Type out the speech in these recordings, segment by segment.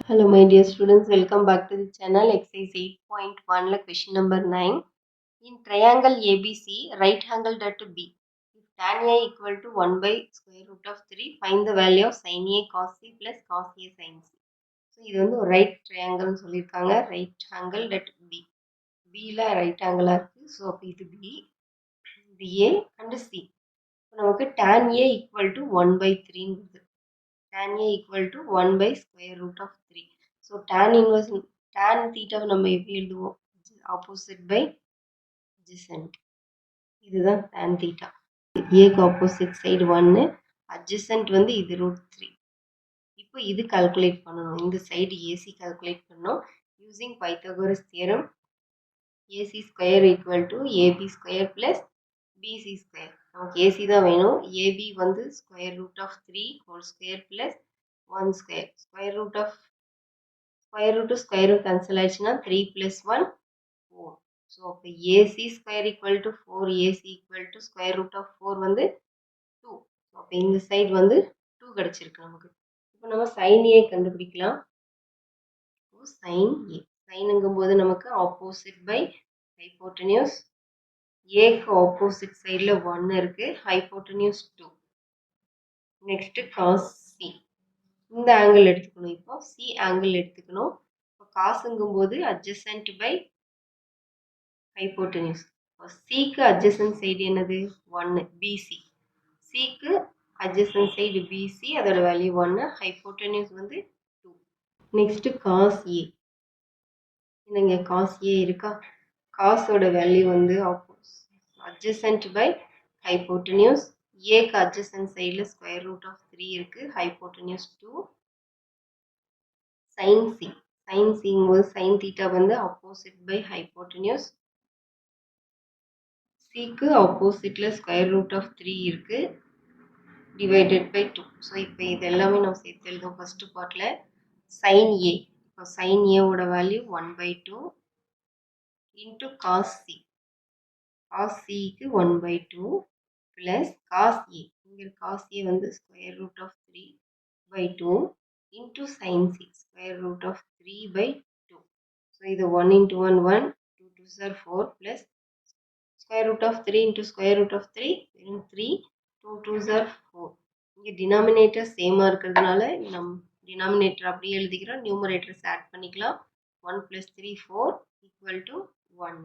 Hello my dear students, welcome back to the channel. Exercise 8.1 la question number 9. In triangle ABC, right angled at B. If tan A equal to 1 by square root of 3, find the value of sin A cos C plus cos A sin C. So இது வந்து ஒரு right ட்ரையாங்கிள்னு சொல்லியிருக்காங்க. Right angle at B. Bல right ஆங்கிளா இருக்கு. So அப்போ இது B, இது A and C. நமக்கு tan A equal to 1 by 3 tan A equal to 1 by square root of 3. So tan inverse, tan theta நம்ம எப்படி எழுதுவோம்? Opposite by adjacent. இதுதான் tan theta. Aக்கு opposite side 1, adjacent வந்து இது root 3. இப்போ இது calculate பண்ணணும். இந்த side AC calculate பண்ணணும். Using Pythagoras theorem, AC square equal to AB square plus BC square. நமக்கு AC தான் வேணும். AB வந்து square root of 3 whole square plus 1 square. Square root to square root cancel ஆயிடுச்சுன்னா 3 plus 1 4. So அப்போ AC square equal to 4, AC equal to square root of 4 வந்து 2. அப்போ இந்த side வந்து 2 கிடைச்சிருக்கு நமக்கு. இப்போ நம்ம sin A கண்டுபிடிக்கலாம். sin A சைனுங்கும்போது நமக்கு ஆப்போசிட் பை ஹைப்போட்டனியூஸ். ஏக்கு ஆப்போசிட் சைடில் 1 இருக்கு, ஹைப்போட்டனியூஸ் 2. நெக்ஸ்ட் காஸ் சி, இந்த ஆங்கிள் எடுத்துக்கணும். இப்போ சி ஆங்கிள் எடுத்துக்கணும். இப்போ காசுங்கும்போது அட்ஜசன்ட் பை ஹைப்போட்டனியூஸ். சிக்கு அட்ஜசன்ட் சைடு என்னது 1, பிசி. சிக்கு அட்ஜசன்ட் சைடு பிசி, அதோட வேல்யூ 1, ஹைப்போட்டனியூஸ் வந்து 2. நெக்ஸ்ட் காஸ் ஏ, என்னங்க காஸ் ஏ இருக்கா? காசோட வேல்யூ வந்து அட்ஜசன்ட் பை ஹைப்போட்டனியூஸ். ஏக்கு அட்ஜசன்ட் சைடில் ஸ்கொயர் ரூட் ஆஃப் 3 இருக்கு, hypotenuse 2. sin c, sin c sin theta வந்து ஆப்போசிட் பை ஹைப்போட்டனியூஸ். சிக்கு ஆப்போசிட்ல ஸ்கொயர் ரூட் ஆஃப் 3 இருக்கு, டிவைடட் பை 2. ஸோ இப்போ இது எல்லாமே நம்ம சேர்த்து எழுதும். ஃபர்ஸ்ட் பார்ட்ல sin a, இப்போ sin a ஓட value 1 by 2 into cos c. cos c க்கு 1 by 2 plus cos a, இங்கே cos a வந்து square root of 3 by 2 into sin c, square root of 3 by 2. So, இது 1 into 1, 1, 2 2s are 4 plus square root of 3 into square root of 3, 3, 2 2s are 4. இங்கே denominator same இருக்கிறதுனால நம்ம denominator அப்படியே எழுதிக்கிறோம், numerators add பண்ணிக்கலாம். 1 plus 3, 4 equal to 1.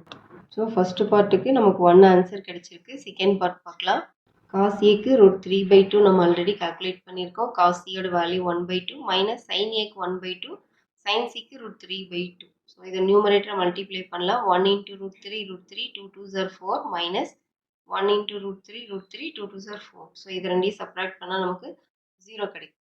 So, first partக்கு நமக்கு 1 answer கிடைச்சிருக்கு. Second part பார்க்கலாம். cos A க்கு root 3 by 2 நம்ம ஆல்ரெடி கால்குலேட் பண்ணியிருக்கோம். cos C யோட value 1 by 2 minus sin A க்கு 1 by 2, sin C க்கு root 3 by 2. ஸோ இதை நியூமரேட்டர் மல்டிப்ளை பண்ணலாம். 1 into root 3, 2 2s are 4 minus 1 into root 3, 2 2s are 4. So இது ரெண்டையும் சப்ராக்ட் பண்ணால் நமக்கு 0 கிடைக்கும்.